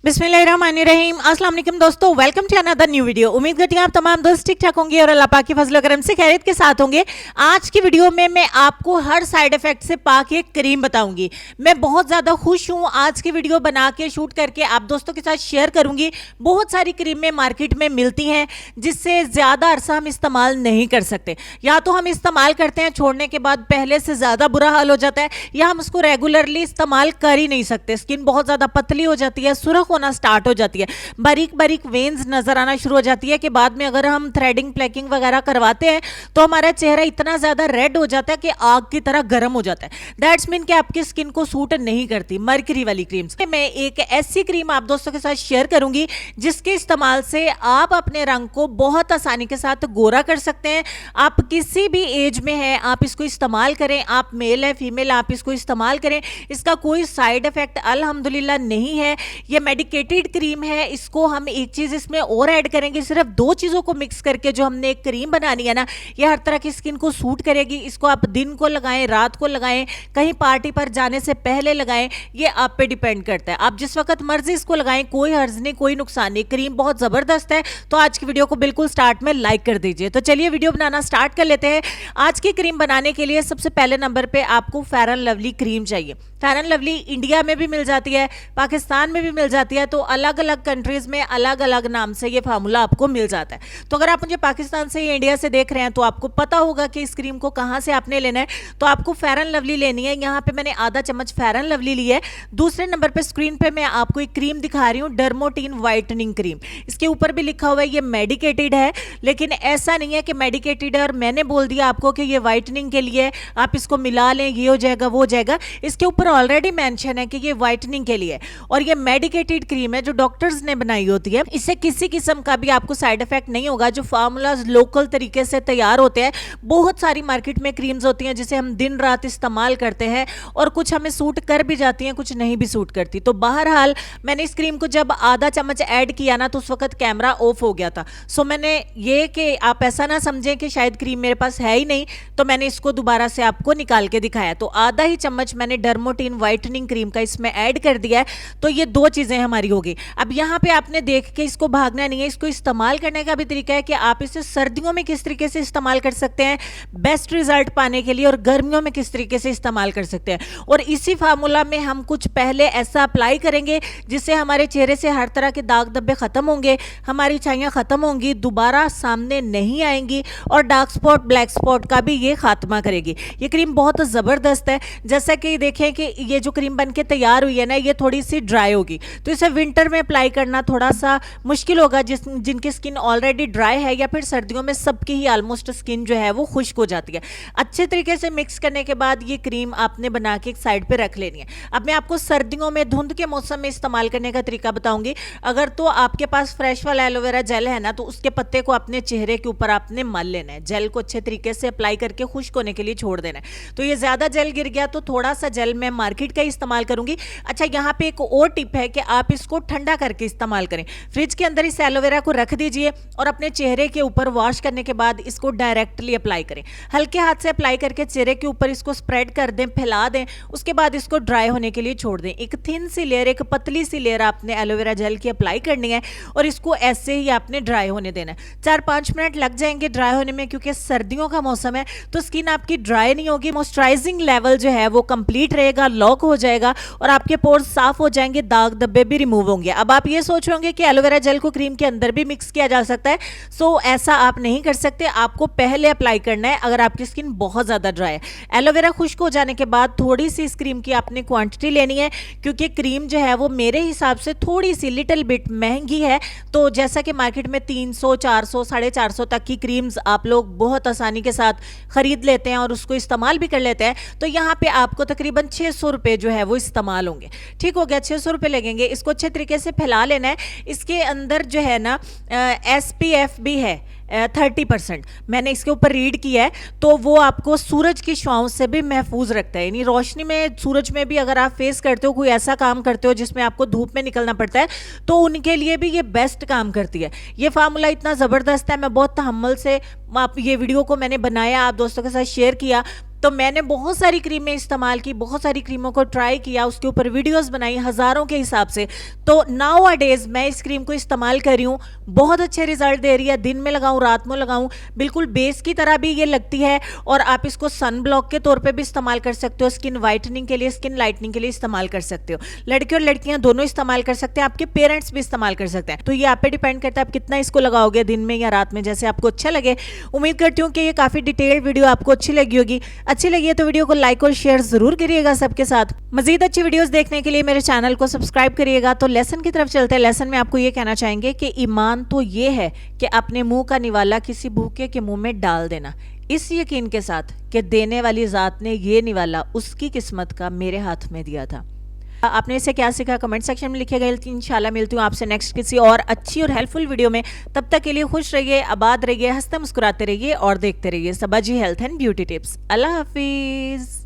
बिस्मिल्लाहिर्रहमानिर्रहीम। अस्सलाम वालेकुम दोस्तों, welcome to another new video. उम्मीद करती हूँ आप तमाम दोस्त ठीक ठाक होंगे और अल्लाह पाक की फजल करम से खैरियत के साथ होंगे। आज की वीडियो में मैं आपको हर साइड इफेक्ट से पाक एक क्रीम बताऊंगी। मैं बहुत ज़्यादा खुश हूँ, आज की वीडियो बना के शूट करके आप दोस्तों के साथ शेयर करूंगी। बहुत सारी क्रीमें मार्केट में मिलती हैं जिससे ज़्यादा अरसा हम इस्तेमाल नहीं कर सकते, या तो हम इस्तेमाल करते हैं छोड़ने के बाद पहले से ज़्यादा बुरा हाल हो जाता है, या हम उसको रेगुलरली इस्तेमाल कर ही नहीं सकते। स्किन बहुत ज़्यादा पतली हो जाती है, सुर्ख होना स्टार्ट हो जाती है, बारीक बारीक वेन्स नजर आना शुरू हो जाती है कि बाद में अगर हम थ्रेडिंग प्लेकिंग वगैरह करवाते हैं तो हमारा चेहरा इतना ज्यादा रेड हो जाता है कि आग की तरह गर्म हो जाता है। दैट्स मीन कि आपकी स्किन को सूट नहीं करती मरकरी वाली क्रीम्स। मैं एक ऐसी क्रीम आप दोस्तों के साथ शेयर करूंगी जिसके इस्तेमाल से आप अपने रंग को बहुत आसानी के साथ गोरा कर सकते हैं। आप किसी भी एज में हैं, आप इसको इस्तेमाल करें, आप मेल है फीमेल, आप इसको इस्तेमाल करें। इसका कोई साइड इफेक्ट अल्हम्दुलिल्लाह नहीं है। ये मेडिकेटेड क्रीम है। इसको हम एक चीज इसमें और ऐड करेंगे, सिर्फ दो चीजों को मिक्स करके जो हमने एक क्रीम बनानी है ना, ये हर तरह की स्किन को सूट करेगी। इसको आप दिन को लगाएं, रात को लगाएं, कहीं पार्टी पर जाने से पहले लगाएं, ये आप पे डिपेंड करता है। आप जिस वक्त मर्जी इसको लगाएं, कोई हर्ज नहीं, कोई नुकसान नहीं। क्रीम बहुत जबरदस्त है। तो आज की वीडियो को बिल्कुल स्टार्ट में लाइक कर दीजिए। तो चलिए वीडियो बनाना स्टार्ट कर लेते हैं। आज की क्रीम बनाने के लिए सबसे पहले नंबर पे आपको फेयर एंड लवली क्रीम चाहिए। फेयर एंड लवली इंडिया में भी मिल जाती है, पाकिस्तान में भी मिल जाती है, तो अलग अलग कंट्रीज में अलग अलग नाम से ये फार्मूला आपको मिल जाता है। तो अगर आप मुझे पाकिस्तान से या इंडिया से देख रहे हैं तो आपको पता होगा कि इस क्रीम को कहां से आपने लेना है। तो आपको फेयर एंड लवली लेनी है। यहां पे मैंने आधा चम्मच फेयर एंड लवली ली है। दूसरे नंबर पे स्क्रीन पे मैं आपको एक क्रीम दिखा रही हूं, डर्मोटीन व्हाइटनिंग क्रीम। इसके ऊपर भी लिखा हुआ है ये मेडिकेटेड है, लेकिन ऐसा नहीं है कि मेडिकेटेड है और मैंने बोल दिया आपको कि ये व्हाइटनिंग के लिए, आप इसको मिला लें, ये हो जाएगा वो हो जाएगा। इसके ऊपर ऑलरेडी मेंशन है कि ये व्हाइटनिंग के लिए, और ये मेडिकेटेड क्रीम है जो डॉक्टर्स ने बनाई होती है। इससे किसी किस्म का भी आपको साइड इफेक्ट नहीं होगा। जो फार्मूलाज लोकल तरीके से तैयार होते हैं, बहुत सारी मार्केट में क्रीम्स होती हैं जिसे हम दिन रात इस्तेमाल करते हैं और कुछ हमें सूट कर भी जाती हैं, कुछ नहीं भी सूट करती। तो बहरहाल मैंने इस क्रीम को जब आधा चम्मच ऐड किया ना, तो उस वक्त कैमरा ऑफ हो गया था। सो मैंने ये कि आप ऐसा ना समझें कि शायद क्रीम मेरे पास है ही नहीं, तो मैंने इसको दोबारा से आपको निकाल के दिखाया। तो आधा ही चम्मच मैंने डर्मोटीन व्हाइटनिंग क्रीम का इसमें ऐड कर दिया है। तो ये दो चीजें हमारी होगी। अब यहाँ पे आपने देख के इसको भागना नहीं है। इसको इस्तेमाल करने का भी तरीका है कि आप इसे सर्दियों में किस तरीके से इस्तेमाल कर सकते हैं बेस्ट रिजल्ट पाने के लिए, और गर्मियों में किस तरीके से इस्तेमाल कर सकते हैं। और इसी फार्मूला में हम कुछ पहले ऐसा अप्लाई करेंगे जिससे हमारे चेहरे से हर तरह के दाग धब्बे खत्म होंगे, हमारी छाइयाँ खत्म होंगी, दोबारा सामने नहीं आएंगी, और डार्क स्पॉट ब्लैक स्पॉट का भी ये खात्मा करेगी। ये क्रीम बहुत ज़बरदस्त है। जैसा कि देखें कि ये जो क्रीम बन के तैयार हुई है ना, ये थोड़ी सी ड्राई होगी, तो इसे विंटर में अप्लाई करना थोड़ा सा मुश्किल होगा जिनकी स्किन ऑलरेडी ड्राई है, या फिर सर्दियों में सबकी ही ऑलमोस्ट स्किन जो है वो खुश्क हो जाती है। अच्छे तरीके से मिक्स करने के बाद ये क्रीम आपने बना के एक साइड पे रख लेनी है। अब मैं आपको सर्दियों में धुंध के मौसम में इस्तेमाल करने का तरीका बताऊंगी। अगर तो आपके पास फ्रेश वाला एलोवेरा जेल है ना, तो उसके पत्ते को अपने चेहरे के ऊपर आपने मल लेना है। जेल को अच्छे तरीके से अप्लाई करके खुश्क होने के लिए छोड़ देना है। तो ये ज्यादा जेल गिर गया तो थोड़ा सा जेल मैं मार्केट का इस्तेमाल करूंगी। अच्छा, यहाँ पे एक और टिप है कि आप इसको ठंडा करके इस्तेमाल करें। फ्रिज के अंदर इस एलोवेरा को रख दीजिए और अपने चेहरे के ऊपर वॉश करने के बाद इसको डायरेक्टली अप्लाई करें। हल्के हाथ से अप्लाई करके चेहरे के ऊपर इसको स्प्रेड कर दें, फैला दें। उसके बाद इसको ड्राई होने के लिए छोड़ दें। एक थिन सी लेयर, एक पतली सी लेयर आपने एलोवेरा जेल की अप्लाई करनी है, और इसको ऐसे ही आपने ड्राई होने देना है। 4-5 मिनट लग जाएंगे ड्राई होने में, क्योंकि सर्दियों का मौसम है तो स्किन आपकी ड्राई नहीं होगी। मॉइस्चराइजिंग लेवल जो है वो कंप्लीट रहेगा, लॉक हो जाएगा, और आपके पोर्स साफ हो जाएंगे, दाग धब्बे भी रिमूव होंगे। अब आप ये सोच रहे होंगे कि एलोवेरा जेल को क्रीम के अंदर भी मिक्स किया जा सकता है। सो ऐसा आप नहीं कर सकते। आपको पहले अप्लाई करना है अगर आपकी स्किन बहुत ज्यादा ड्राई है। एलोवेरा खुश्क हो जाने के बाद थोड़ी सी इस क्रीम की आपने क्वांटिटी लेनी है, क्योंकि क्रीम जो है वो मेरे हिसाब से थोड़ी सी लिटिल बिट महंगी है। तो जैसा कि मार्केट में 300, 400, 450 तक की क्रीम्स आप लोग बहुत आसानी के साथ खरीद लेते हैं और उसको इस्तेमाल भी कर लेते हैं, तो यहाँ पे आपको तकरीबन 600 रुपये जो है वो इस्तेमाल होंगे। ठीक हो गया, 600 रुपये लगेंगे। इसको अच्छे तरीके से फैला लेना है। इसके अंदर जो है ना SPF भी है 30%। मैंने इसके ऊपर रीड किया है, तो वो आपको सूरज की छांव से भी महफूज रखता है। यानी रोशनी में, सूरज में भी अगर आप फेस करते हो, कोई ऐसा काम करते हो जिसमें आपको धूप में निकलना पड़ता है, तो उनके लिए भी ये बेस्ट काम करती है। ये फार्मूला इतना ज़बरदस्त है, मैं बहुत तहम्मुल से आप ये वीडियो को मैंने बनाया, आप दोस्तों के साथ शेयर किया। तो मैंने बहुत सारी क्रीमें इस्तेमाल की, बहुत सारी क्रीमों को ट्राई किया, उसके ऊपर वीडियोस बनाई हज़ारों के हिसाब से। तो नाउ अ डेज मैं इस क्रीम को इस्तेमाल कर रही हूँ, बहुत अच्छे रिजल्ट दे रही है। दिन में लगाऊं, रात में लगाऊं, बिल्कुल बेस की तरह भी ये लगती है। और आप इसको सन ब्लॉक के तौर पे भी इस्तेमाल कर सकते हो, स्किन वाइटनिंग के लिए, स्किन लाइटनिंग के लिए इस्तेमाल कर सकते हो। लड़के और लड़कियां दोनों इस्तेमाल कर सकते हैं, आपके पेरेंट्स भी इस्तेमाल कर सकते हैं। तो ये आप पे डिपेंड करता है आप कितना इसको लगाओगे, दिन में या रात में, जैसे आपको अच्छा लगे। उम्मीद करती हूँ कि ये काफी डिटेल्ड वीडियो आपको अच्छी लगी होगी। अच्छी लगी है तो वीडियो को लाइक और शेयर जरूर करिएगा सबके साथ। मजीद अच्छी वीडियोस देखने के लिए मेरे चैनल को सब्सक्राइब करिएगा। तो लेसन की तरफ चलते हैं। लेसन में आपको ये कहना चाहेंगे कि ईमान तो ये है कि अपने मुंह का निवाला किसी भूखे के मुंह में डाल देना, इस यकीन के साथ कि देने वाली जात ने ये निवाला उसकी किस्मत का मेरे हाथ में दिया था। आपने इसे क्या सीखा कमेंट सेक्शन में लिखिएगा। इंशाल्लाह मिलती हूँ आपसे नेक्स्ट किसी और अच्छी और हेल्पफुल वीडियो में। तब तक के लिए खुश रहिए, आबाद रहिए, हंसते मुस्कुराते रहिए और देखते रहिए Sabaji health and beauty tips. अल्लाह हाफिज।